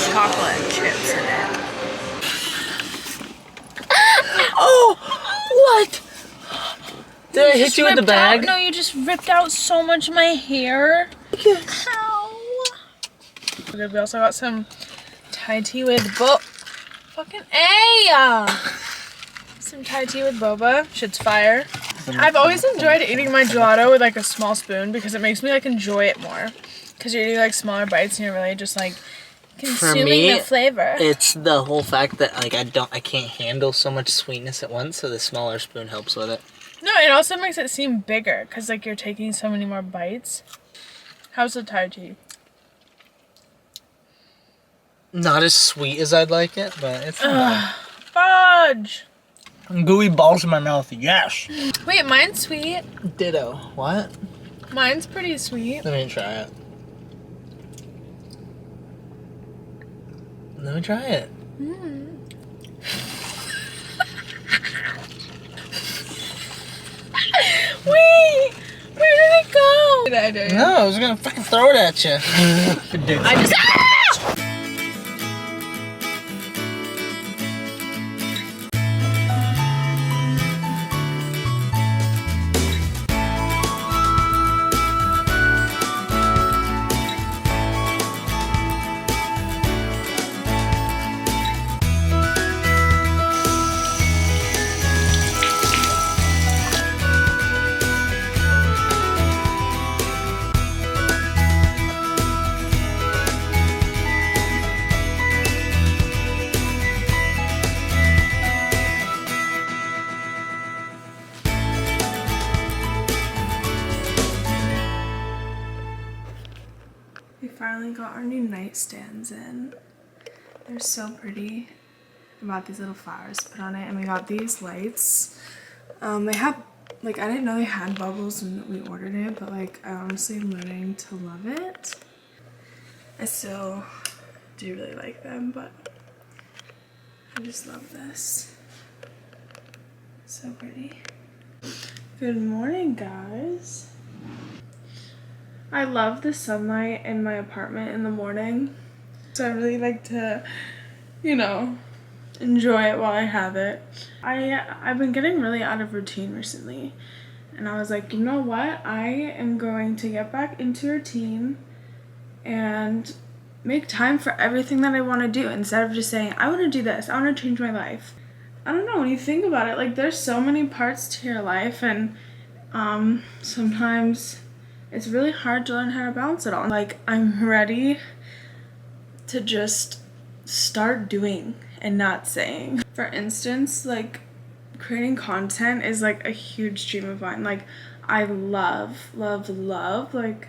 chocolate chips in it. Oh, what? Did I hit you with the bag? No, you just ripped out so much of my hair. Ow. Okay, we also got some Thai tea with fucking some Thai tea with boba. Shit's fire. I've always enjoyed eating my gelato with like a small spoon because it makes me like enjoy it more. Because you're eating like smaller bites and you're really just like consuming the flavor. It's the whole fact that like I can't handle so much sweetness at once, so the smaller spoon helps with it. No, it also makes it seem bigger because like you're taking so many more bites. How's the Thai tea? Not as sweet as I'd like it, but it's not bad. Fudge! Gooey balls in my mouth, yes. Wait, mine's sweet. Ditto. What? Mine's pretty sweet. Let me try it. Let me try it. Wait! Where did it go? Did I do it? No, I was gonna fucking throw it at you. I just. We finally got our new nightstands in. They're so pretty. I bought these little flowers to put on it, and we got these lights. They have, like, I didn't know they had bubbles when we ordered it, but like, I honestly am learning to love it. I still do really like them, but I just love this. So pretty. Good morning, guys. I love the sunlight in my apartment in the morning, so I really like to, you know, enjoy it while I have it. I've been getting really out of routine recently, and I was like, you know what, I am going to get back into routine and make time for everything that I want to do instead of just saying, I want to do this, I want to change my life. I don't know, when you think about it, like, there's so many parts to your life, and sometimes it's really hard to learn how to balance it all. Like, I'm ready to just start doing and not saying. For instance, like, creating content is like a huge dream of mine. Like, I love like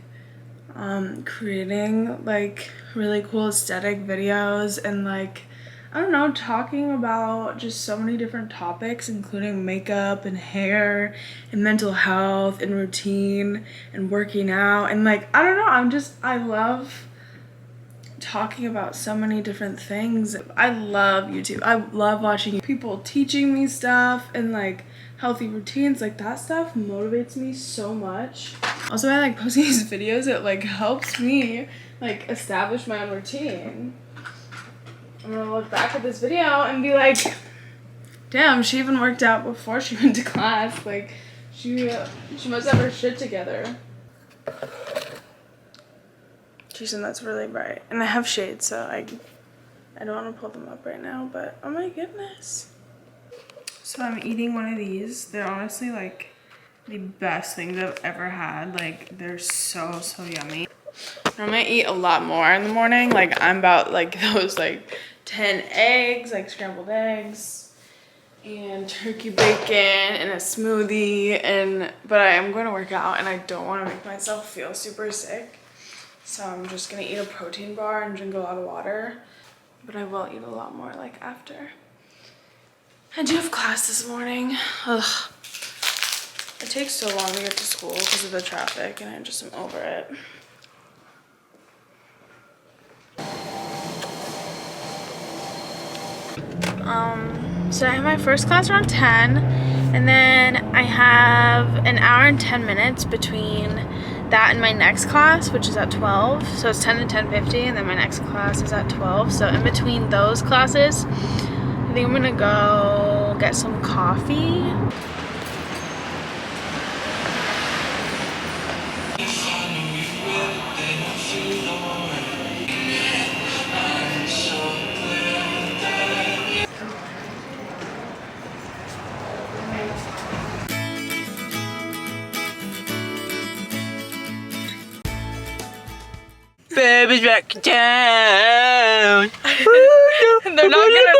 creating like really cool aesthetic videos and like, I don't know, talking about just so many different topics, including makeup and hair and mental health and routine and working out. And like, I don't know, I love talking about so many different things. I love YouTube. I love watching people teaching me stuff and like healthy routines. Like, that stuff motivates me so much. Also, I like posting these videos. It like helps me like establish my own routine. I'm gonna look back at this video and be like, damn, she even worked out before she went to class. Like, she must have her shit together. Jason, that's really bright. And I have shades, so I don't want to pull them up right now, but oh my goodness. So I'm eating one of these. They're honestly like the best things I've ever had. Like, they're so yummy. I'm gonna eat a lot more in the morning. Like, I'm about like those like 10 eggs, like scrambled eggs and turkey bacon and a smoothie, but I am going to work out and I don't want to make myself feel super sick. So I'm just gonna eat a protein bar and drink a lot of water, but I will eat a lot more like after. I do have class this morning. Ugh. It takes so long to get to school because of the traffic and I just am over it. So I have my first class around 10, and then I have an hour and 10 minutes between that in my next class, which is at 12. So it's 10 to 10:50, and then my next class is at 12. So in between those classes, I think I'm gonna go get some coffee. Baby's back in town. They're not gonna.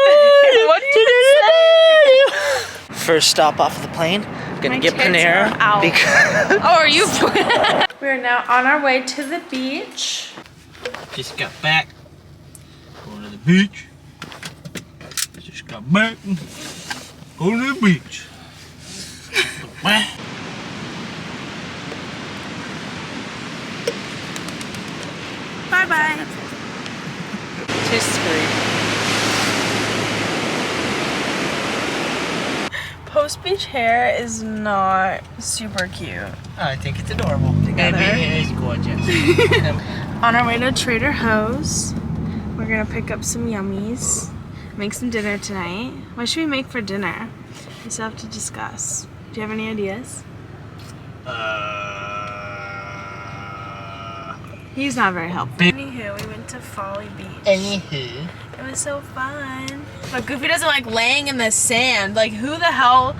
What do you say? First stop off of the plane. Gonna My get tits Panera are out. because Oh, are you? We are now on our way to the beach. Just got back. Going to the beach. Just got back. Going to the beach. Bye bye. too scary. Post beach hair is not super cute. Oh, I think it's adorable. Together. It is gorgeous. On our way to Trader Joe's, we're gonna pick up some yummies, make some dinner tonight. What should we make for dinner? We still have to discuss. Do you have any ideas? He's not very helpful. Anywho, we went to Folly Beach. Anywho. It was so fun. But Goofy doesn't like laying in the sand. Like, who the hell?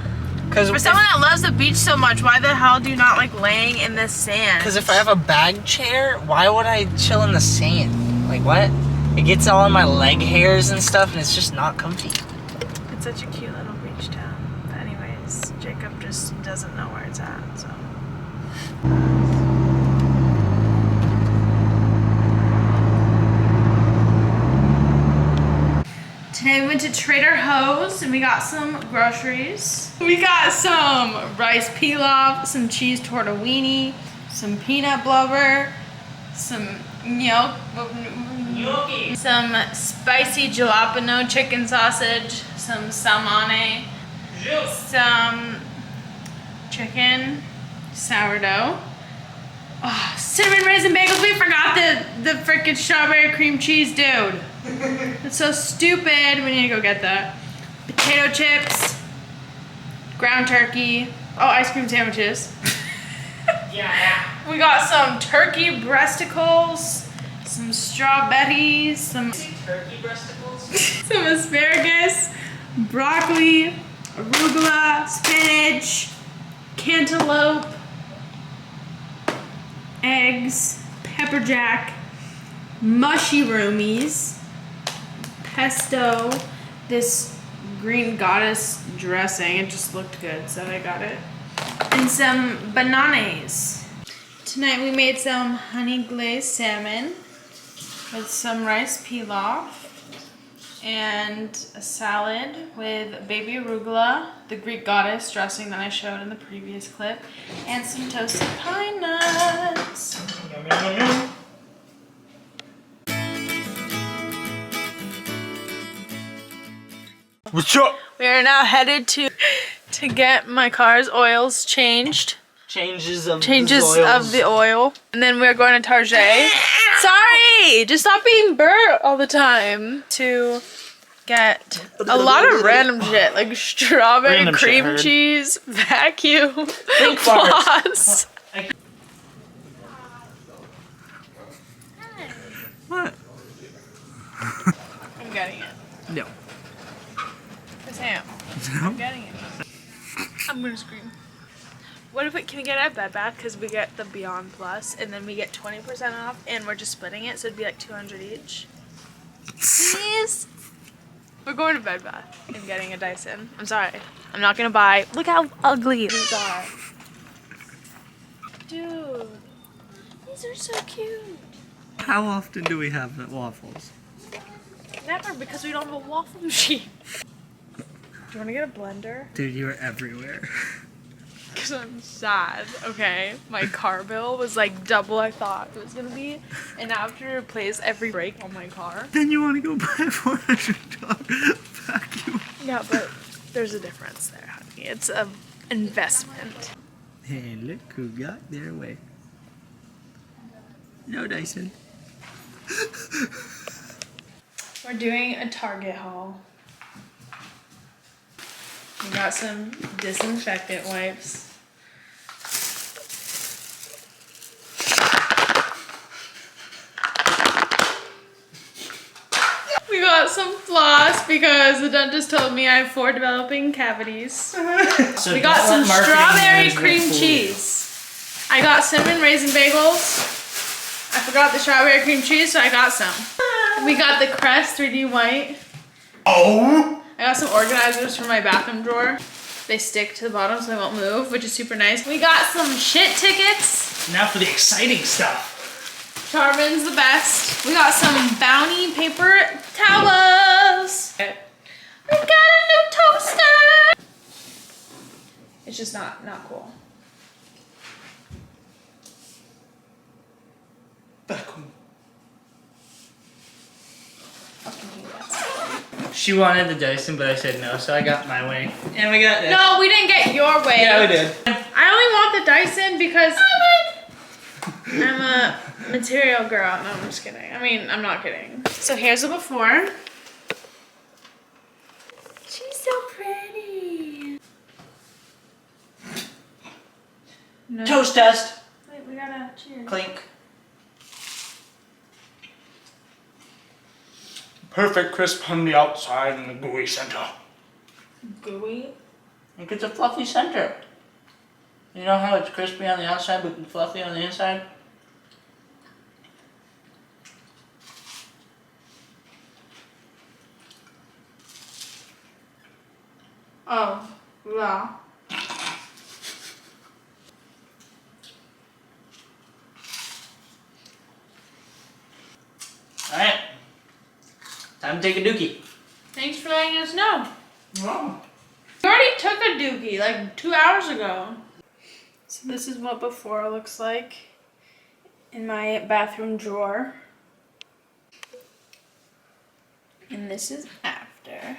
For someone that loves the beach so much, why the hell do you not like laying in the sand? Because if I have a bag chair, why would I chill in the sand? Like, what? It gets all on my leg hairs and stuff, and it's just not comfy. It's such a cute little beach town. But anyways, Jacob just doesn't know where it's at, so. Today we went to Trader Joe's and we got some groceries. We got some rice pilaf, some cheese tortellini, some peanut blubber, some gnocchi, some spicy jalapeno chicken sausage, some salmone, some chicken, sourdough. Oh, cinnamon raisin bagels. We forgot the freaking strawberry cream cheese, dude. It's so stupid. We need to go get that. Potato chips, ground turkey. Oh, ice cream sandwiches. Yeah. We got some turkey breasticles, some strawberries, some Turkey breasticles? some asparagus, broccoli, arugula, spinach, cantaloupe, eggs, pepper jack, mushy roomies, pesto, this green goddess dressing. It just looked good, so I got it. And some bananas. Tonight we made some honey glazed salmon with some rice pilaf and a salad with baby arugula, the Greek goddess dressing that I showed in the previous clip, and some toasted pine nuts. What's up? We are now headed to get my car's oils changed. Changes of the oil. And then we're going to Target. Sorry! Just stop being burnt all the time. To get a lot of random shit. Like strawberry Random shit, cream heard. cheese, vacuum, farts. floss. What? I'm getting it. No. Yes, I am. I'm getting it. I'm gonna scream. What if can we get our Bed Bath? Because we get the Beyond Plus, and then we get 20% off, and we're just splitting it, so it'd be like $200 each. Please? We're going to Bed Bath and getting a Dyson. I'm sorry. I'm not gonna buy. Look how ugly these are. Dude, these are so cute. How often do we have waffles? Never, because we don't have a waffle machine. Do you want to get a blender? Dude, you're everywhere. Because I'm sad, okay? My car bill was like double I thought it was gonna be, and now I have to replace every brake on my car. Then you want to go buy a $400 vacuum. Yeah, but there's a difference there, honey. It's an investment. Hey, look who got their way. No, Dyson. We're doing a Target haul. We got some disinfectant wipes. We got some floss because the dentist told me I have 4 developing cavities. So We got some strawberry cream cheese. I got cinnamon raisin bagels. I forgot the strawberry cream cheese, so I got some. We got the Crest 3D white. Oh! I got some organizers for my bathroom drawer. They stick to the bottom so they won't move, which is super nice. We got some shit tickets. Now for the exciting stuff. Charmin's the best. We got some Bounty paper towels. We got a new toaster. It's just not cool. She wanted the Dyson, but I said no, so I got my way. And we got this. No, we didn't get your way. Yeah, we did. I only want the Dyson because I'm a material girl. No, I'm just kidding. I mean, I'm not kidding. So here's a before. She's so pretty. No. Toast test. Wait, we gotta cheers. Clink. Perfect crisp on the outside and the gooey center. Gooey. Look, it's a fluffy center. You know how it's crispy on the outside but fluffy on the inside? Oh, yeah. Alright. Time to take a dookie. Thanks for letting us know. Wow. We already took a dookie like 2 hours ago. So this is what before looks like in my bathroom drawer. And this is after.